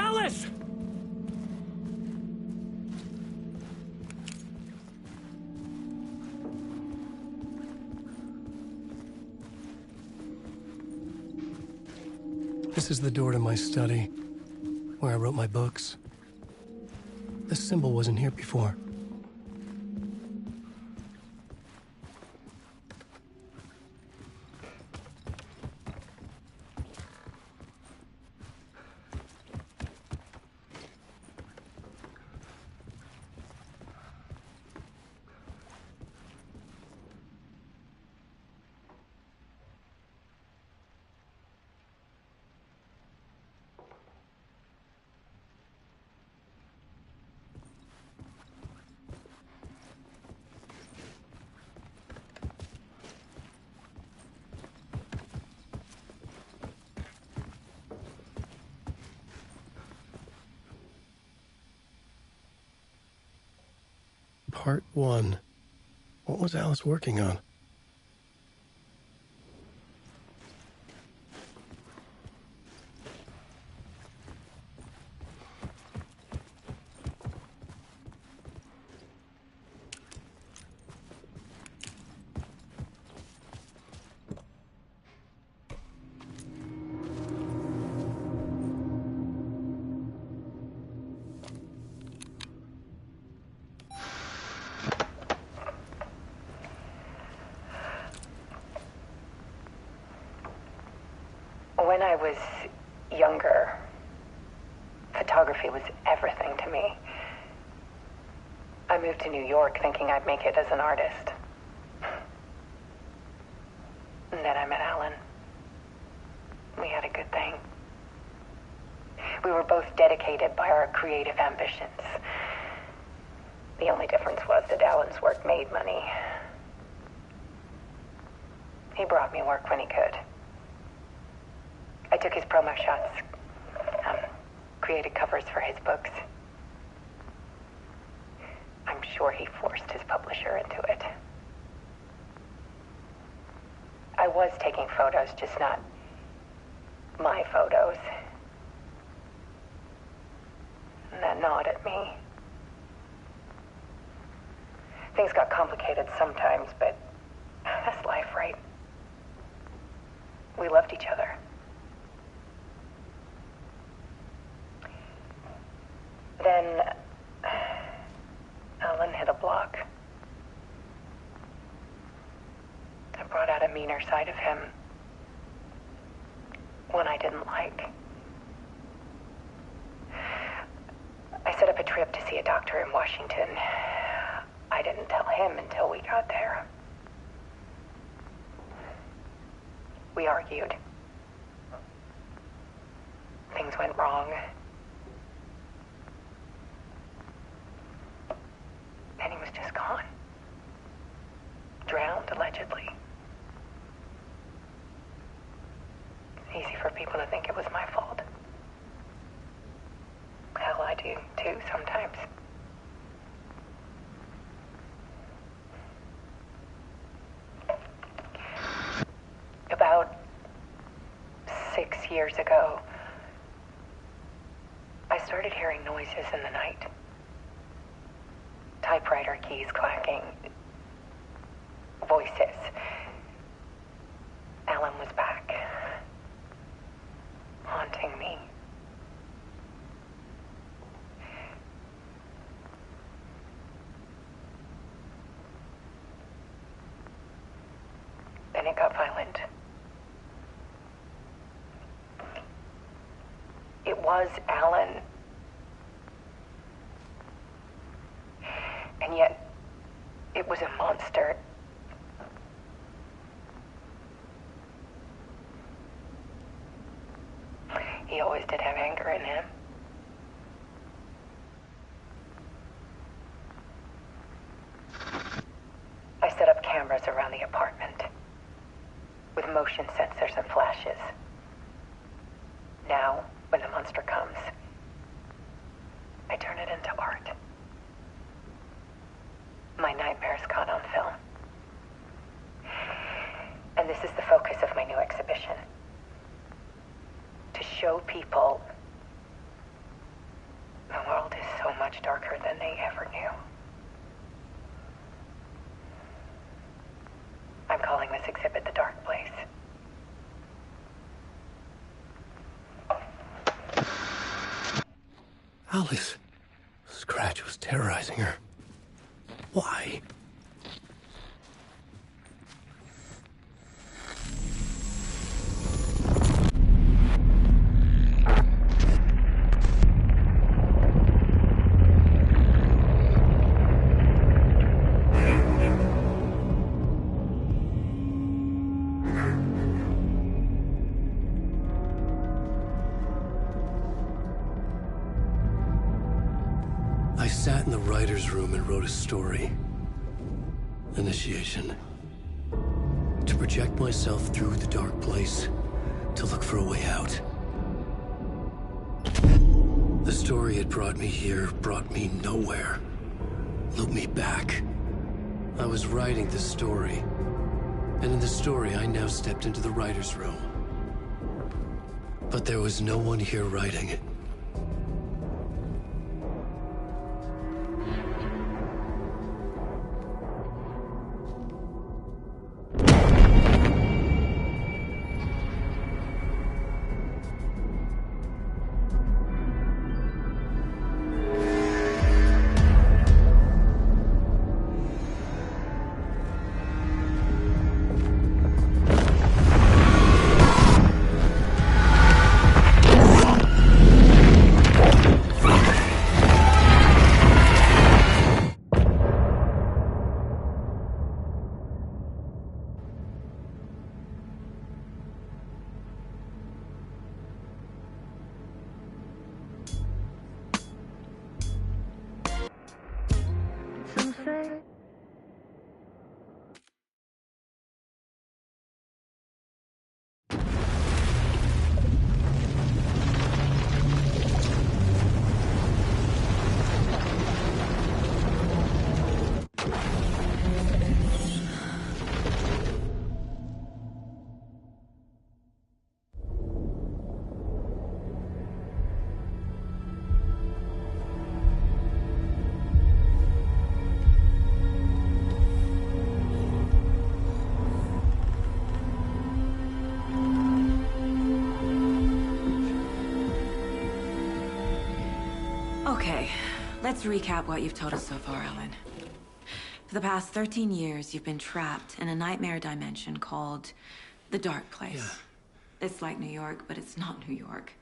Alice! This is the door to my study, where I wrote my books. This symbol wasn't here before. Part 1. What was Alice working on? When I was younger, photography was everything to me. I moved to New York thinking I'd make it as an artist. And then I met Alan. We had a good thing. We were both dedicated by our creative ambitions. The only difference was that Alan's work made money. He brought me work when he could. I took his promo shots, created covers for his books. I'm sure he forced his publisher into it. I was taking photos, just not my photos. And that gnawed at me. Things got complicated sometimes, but that's life, right? We loved each other. Then Alan hit a block. I brought out a meaner side of him. One I didn't like. I set up a trip to see a doctor in Washington. I didn't tell him until we got there. We argued. Things went wrong. And he was just gone. Drowned, allegedly. Easy for people to think it was my fault. Hell, I do too sometimes. About 6 years ago, I started hearing noises in the night. Typewriter keys clacking. Voices. Alan was back. Haunting me. Then it got violent. It was Alan. And yet, it was a monster. He always did have anger in him. I set up cameras around the apartment with motion sensors and flashes. Now, when the monster comes, I turn it into art. My nightmares caught on film. And this is the focus of my new exhibition. To show people much darker than they ever knew. I'm calling this exhibit The Dark Place. Alice. Scratch was terrorizing her. Why? I sat in the writer's room and wrote a story. Initiation. To project myself through the dark place, to look for a way out. The story had brought me here, brought me nowhere. Looped me back. I was writing the story. And in the story, I now stepped into the writer's room. But there was no one here writing it. Okay, let's recap what you've told us so far, Ellen. For the past 13 years, you've been trapped in a nightmare dimension called the Dark Place. Yeah. It's like New York, but it's not New York.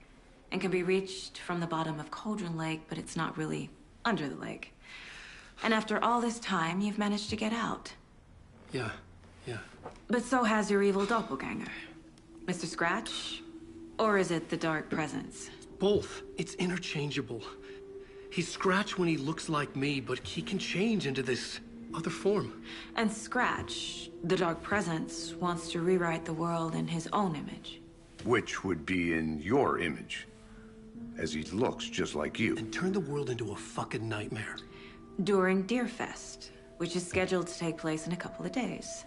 And can be reached from the bottom of Cauldron Lake, but it's not really under the lake. And after all this time, you've managed to get out. Yeah. But so has your evil doppelganger. Mr. Scratch? Or is it the Dark Presence? Both. It's interchangeable. He's Scratch when he looks like me, but he can change into this other form. And Scratch, the Dark Presence, wants to rewrite the world in his own image. Which would be in your image, as he looks just like you. And turn the world into a fucking nightmare. During Deerfest, which is scheduled to take place in a couple of days.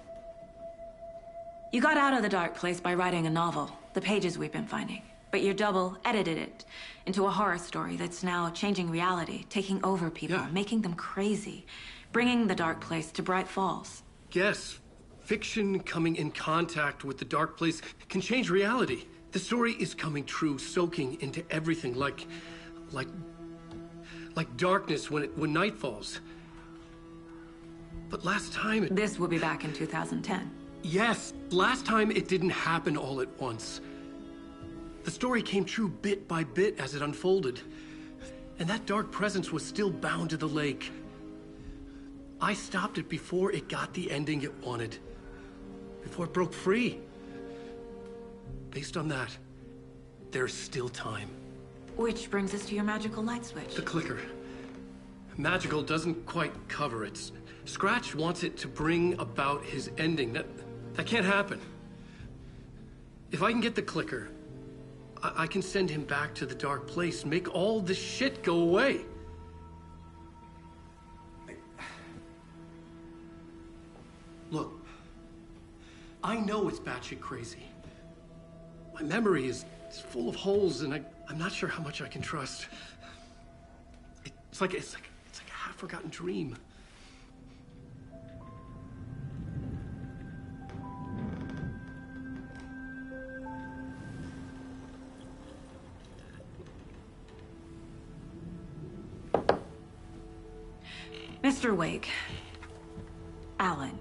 You got out of the Dark Place by writing a novel, the pages we've been finding. But your double edited it into a horror story that's now changing reality, taking over people, Yeah. making them crazy, bringing the Dark Place to Bright Falls. Yes, fiction coming in contact with the dark place can change reality. The story is coming true, soaking into everything like darkness when night falls. But last time This will be back in 2010. Yes, last time it didn't happen all at once. The story came true bit by bit as it unfolded. And that dark presence was still bound to the lake. I stopped it before it got the ending it wanted. Before it broke free. Based on that, there's still time. Which brings us to your magical light switch. The clicker. Magical doesn't quite cover it. Scratch wants it to bring about his ending. That can't happen. If I can get the clicker, I can send him back to the dark place, make all this shit go away. Look, I know it's batshit crazy. My memory is full of holes, and I'm not sure how much I can trust. It It's like a half-forgotten dream. Mr. Wake. Alan.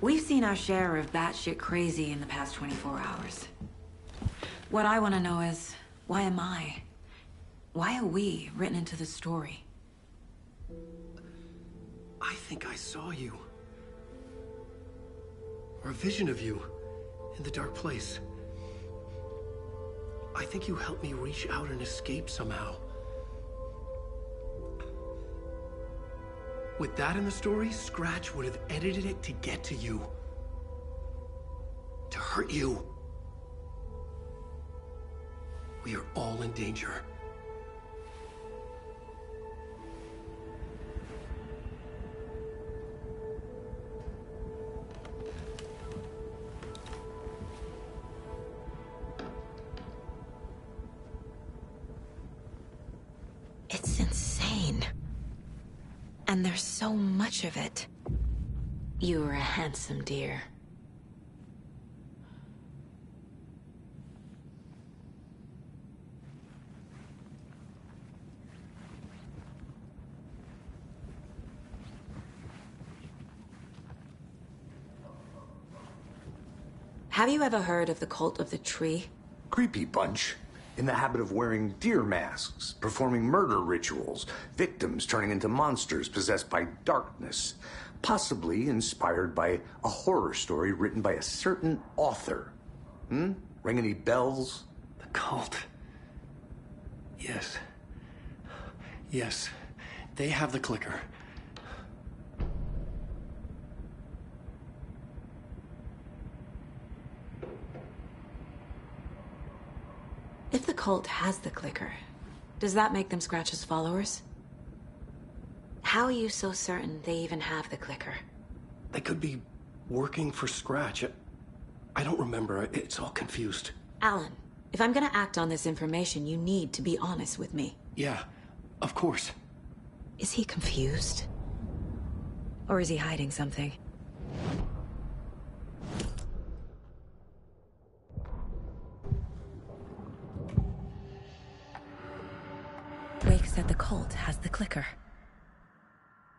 We've seen our share of batshit crazy in the past 24 hours. What I want to know is, why am I? Why are we written into the story? I think I saw you. Or a vision of you in the dark place. I think you helped me reach out and escape somehow. With that in the story, Scratch would have edited it to get to you. To hurt you. We are all in danger. It's insane. And there's so much of it. You were a handsome dear. Have you ever heard of the Cult of the Tree? Creepy bunch. In the habit of wearing deer masks, performing murder rituals, victims turning into monsters possessed by darkness, possibly inspired by a horror story written by a certain author. Ring any bells? The cult. Yes. Yes. They have the clicker. If the cult has the clicker, does that make them Scratch's followers? How are you so certain they even have the clicker? They could be working for Scratch. I don't remember. It's all confused. Alan, if I'm gonna act on this information, you need to be honest with me. Yeah, of course. Is he confused? Or is he hiding something? Wake said the cult has the clicker.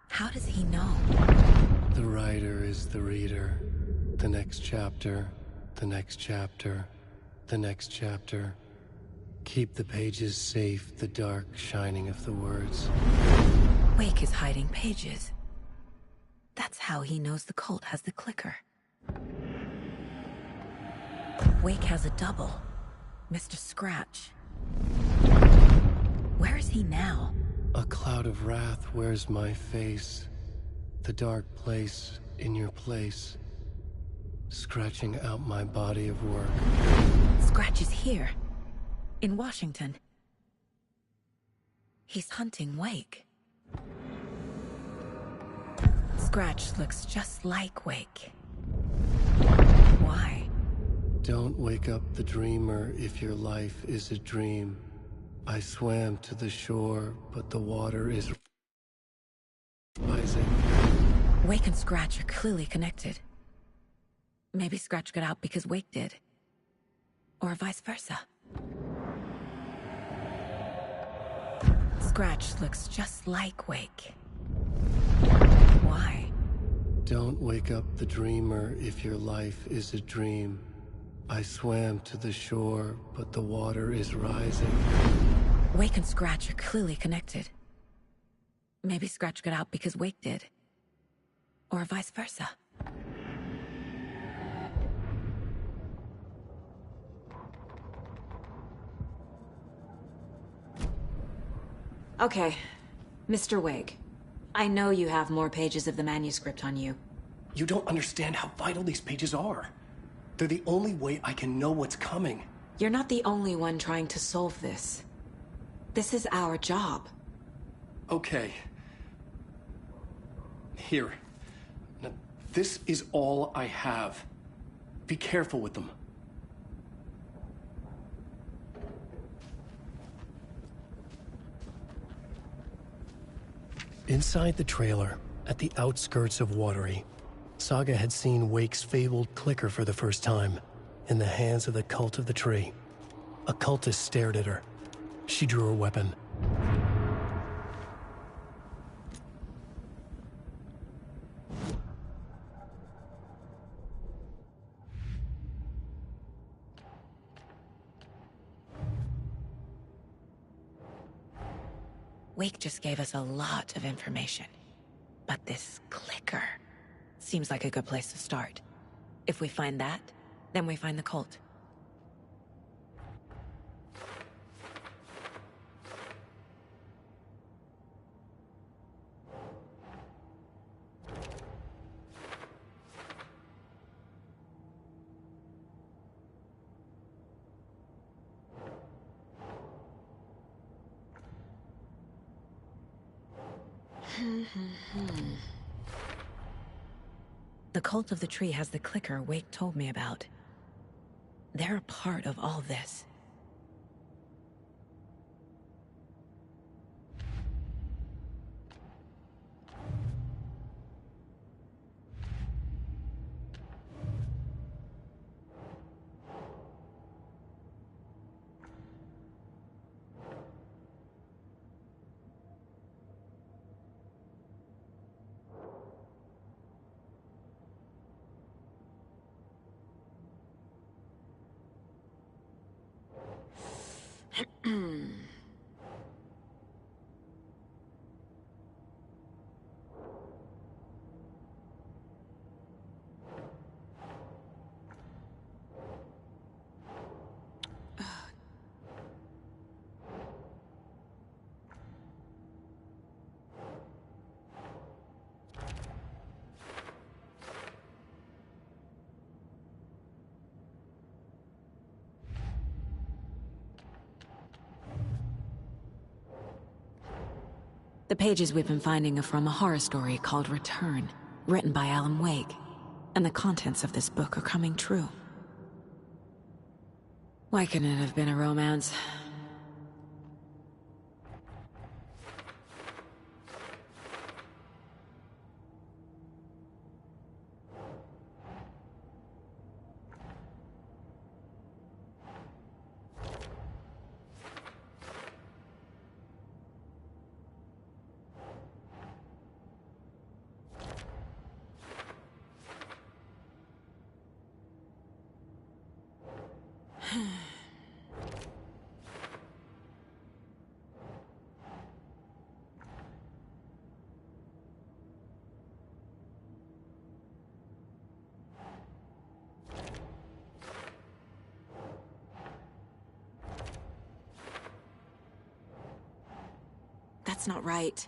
How does he know? The writer is the reader. The next chapter, the next chapter, the next chapter. Keep the pages safe, the dark shining of the words. Wake is hiding pages. That's how he knows the cult has the clicker. Wake has a double. Mr. Scratch. Where is he now? A cloud of wrath wears my face. The dark place in your place. Scratching out my body of work. Scratch is here. In Washington. He's hunting Wake. Scratch looks just like Wake. Why? Don't wake up the dreamer if your life is a dream. I swam to the shore, but the water is rising. Wake and Scratch are clearly connected. Maybe Scratch got out because Wake did. Or vice versa. Scratch looks just like Wake. Why? Don't wake up the dreamer if your life is a dream. I swam to the shore, but the water is rising. Wake and Scratch are clearly connected. Maybe Scratch got out because Wake did. Or vice versa. Okay, Mr. Wake. I know you have more pages of the manuscript on you. You don't understand how vital these pages are. They're the only way I can know what's coming. You're not the only one trying to solve this. This is our job. Okay. Here. Now, this is all I have. Be careful with them. Inside the trailer, at the outskirts of Watery, Saga had seen Wake's fabled clicker for the first time, in the hands of the Cult of the Tree. A cultist stared at her. She drew her weapon. Wake just gave us a lot of information. But this clicker seems like a good place to start. If we find that, then we find the cult. The Cult of the Tree has the clicker Wake told me about. They're a part of all this. The pages we've been finding are from a horror story called Return, written by Alan Wake. And the contents of this book are coming true. Why couldn't it have been a romance? That's not right.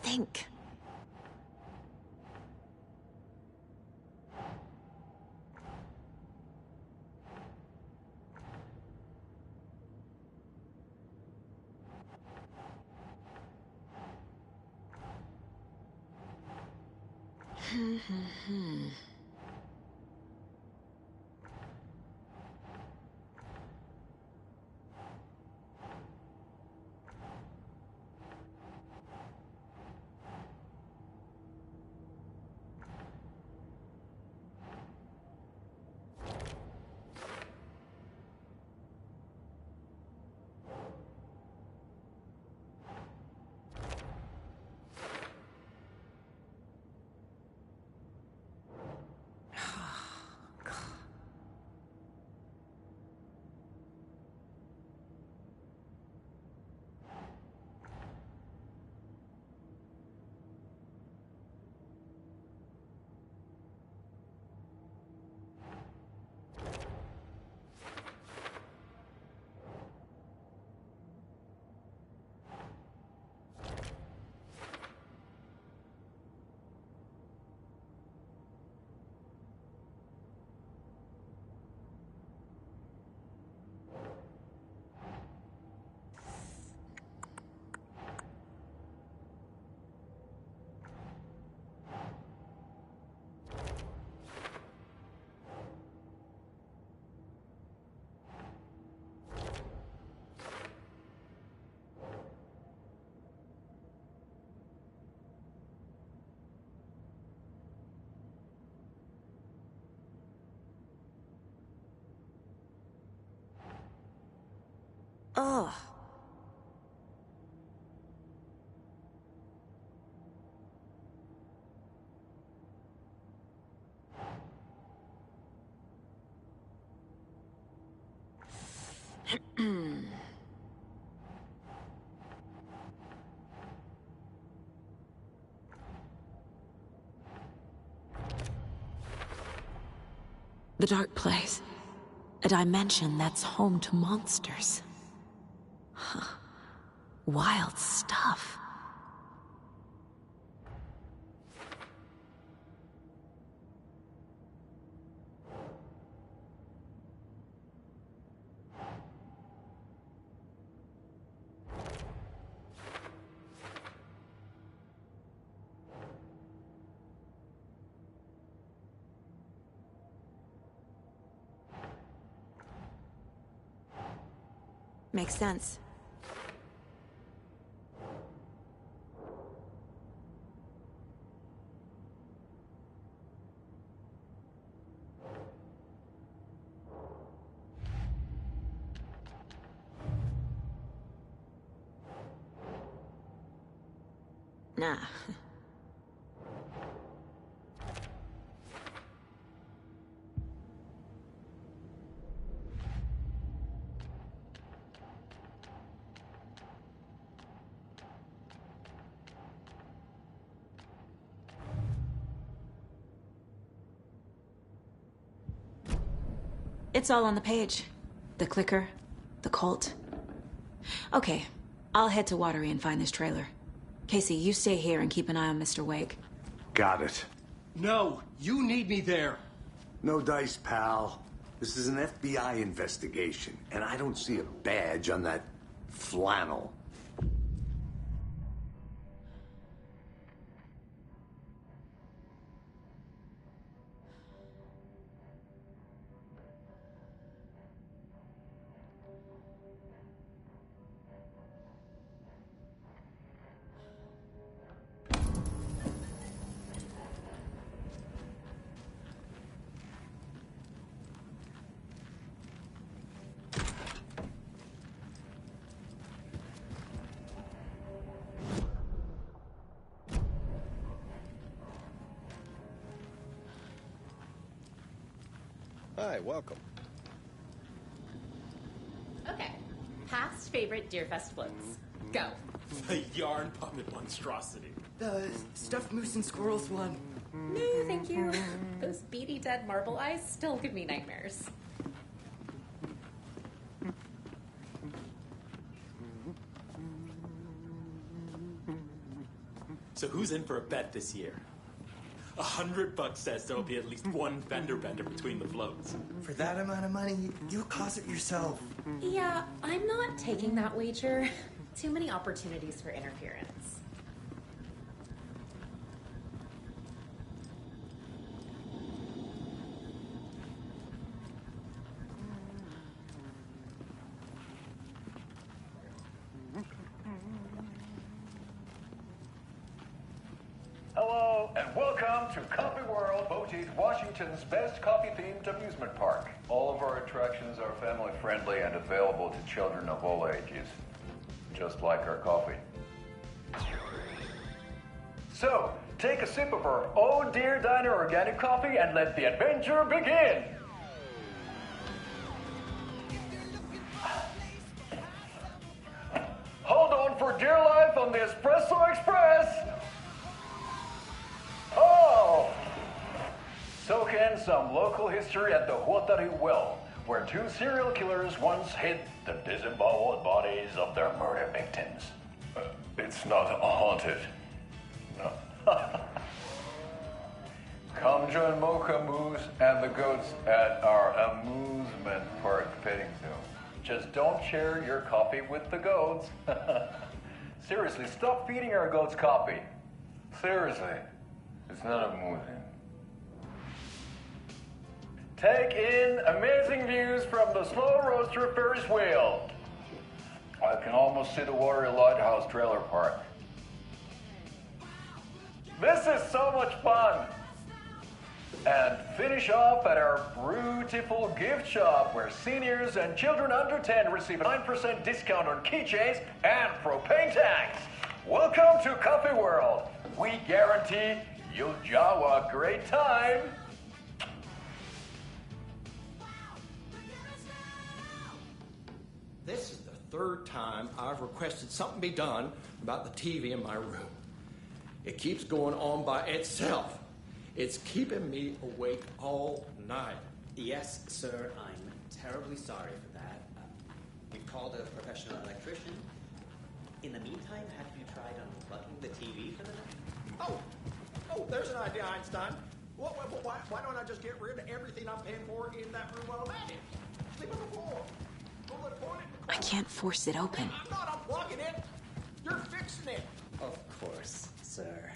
Think. Ugh. The dark place. A dimension that's home to monsters. Huh. Wild stuff. Makes sense. Nah. It's all on the page. The clicker, the cult. Okay, I'll head to Watery and find this trailer. Casey, you stay here and keep an eye on Mr. Wake. Got it. No, you need me there. No dice, pal. This is an FBI investigation, and I don't see a badge on that flannel. Hi, welcome. Okay. Past favorite Deerfest floats. Go. The yarn puppet monstrosity. The stuffed moose and squirrels one. No, thank you. Those beady dead marble eyes still give me nightmares. So who's in for a bet this year? $100 says there'll be at least one fender bender between the floats. For that amount of money, you'll cause it yourself. Yeah, I'm not taking that wager. Too many opportunities for interference. Hello, and welcome to Coffee World, Bogey's Washington's best coffee-themed amusement park. All of our attractions are family-friendly and available to children of all ages, just like our coffee. So, take a sip of our Oh Dear Diner organic coffee and let the adventure begin! Hold on for dear life on the Espresso Express! Oh! Soak in some local history at the Huatari Well, where two serial killers once hid the disemboweled bodies of their murder victims. It's not haunted. No. Come join Mocha Moose and the goats at our amusement park petting zoo. Just don't share your coffee with the goats. Seriously, stop feeding our goats coffee. Seriously. It's not amusing. Take in amazing views from the Slow Roaster Ferris wheel. I can almost see the Watery Lighthouse trailer park. This is so much fun. And finish off at our beautiful gift shop where seniors and children under 10 receive a 9% discount on keychains and propane tanks. Welcome to Coffee World. We guarantee you'll jaw a great time. This is the third time I've requested something be done about the TV in my room. It keeps going on by itself. It's keeping me awake all night. Yes, sir, I'm terribly sorry for that. We've called a professional electrician. In the meantime, have you tried unplugging the TV for the night? Oh, there's an idea, Einstein. Why don't I just get rid of everything I'm paying for in that room while I'm at it? Sleep on the floor. I can't force it open. I'm not unplugging it. You're fixing it. Of course, sir.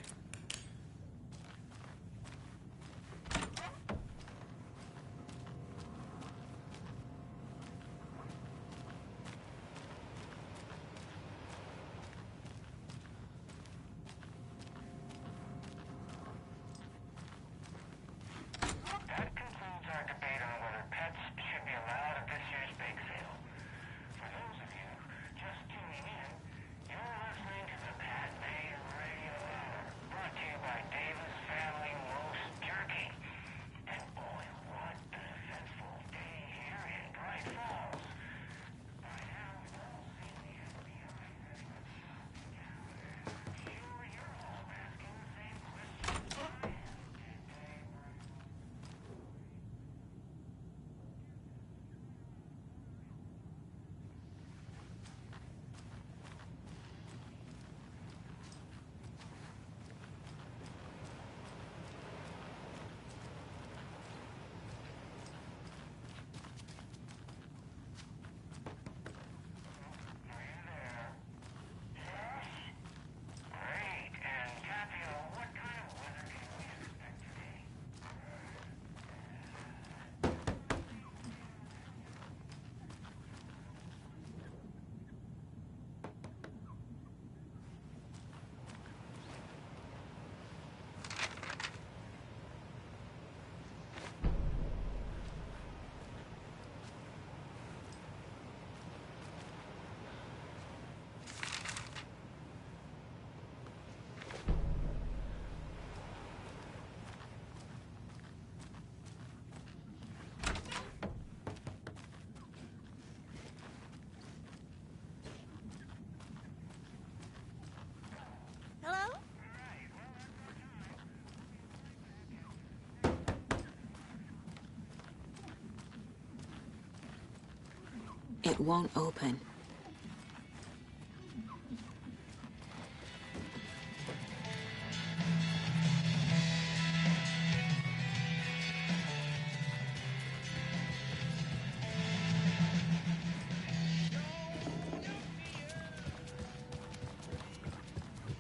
It won't open.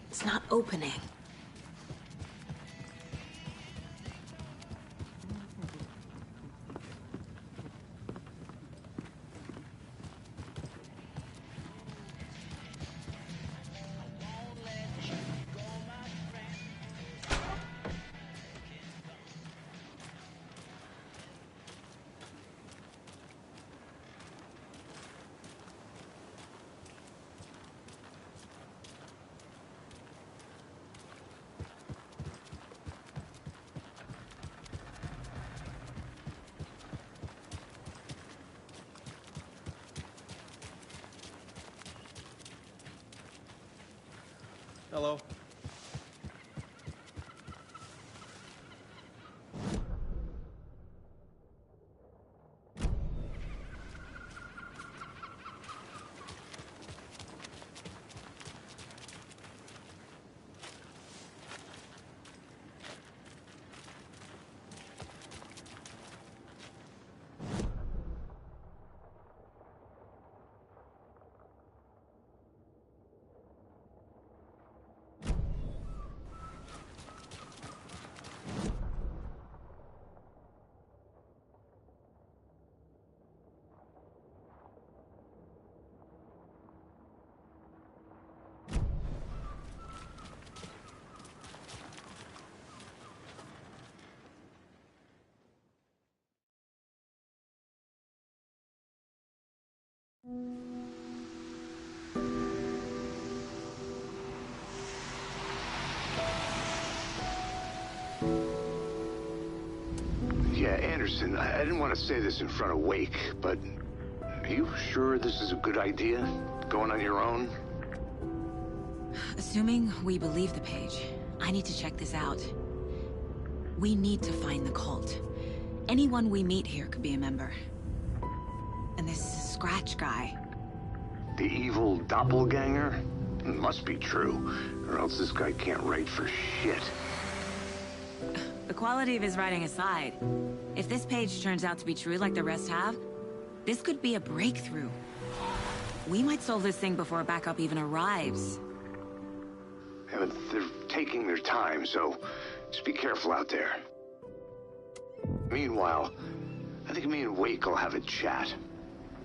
It's not opening. Hello. Anderson, I didn't want to say this in front of Wake, but are you sure this is a good idea? Going on your own? Assuming we believe the page, I need to check this out. We need to find the cult. Anyone we meet here could be a member. And this Scratch guy. The evil doppelganger? Must be true, or else this guy can't write for shit. The quality of his writing aside, if this page turns out to be true like the rest have, this could be a breakthrough. We might solve this thing before backup even arrives. Yeah, but they're taking their time, so just be careful out there. Meanwhile, I think me and Wake will have a chat.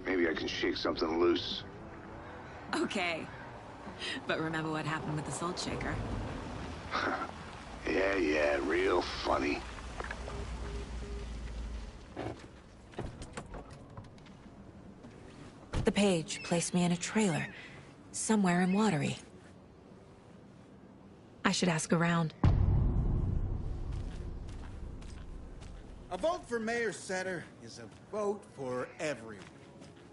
Maybe I can shake something loose. Okay. But remember what happened with the Salt Shaker? Yeah, real funny. The page placed me in a trailer, somewhere in Watery. I should ask around. A vote for Mayor Setter is a vote for everyone.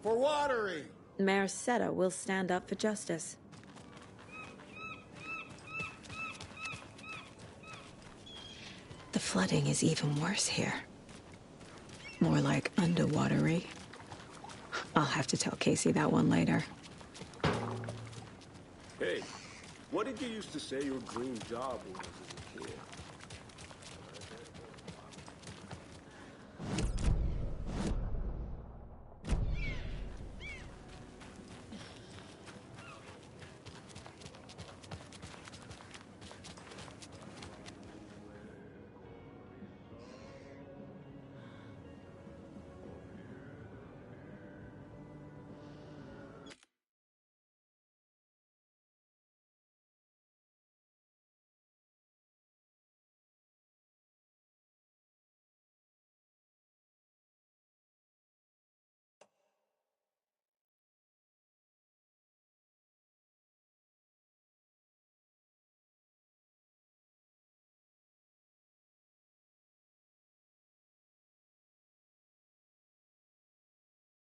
For Watery! Mayor Seta will stand up for justice. The flooding is even worse here. More like underwatery. I'll have to tell Casey that one later. Hey, what did you used to say your dream job was as a kid?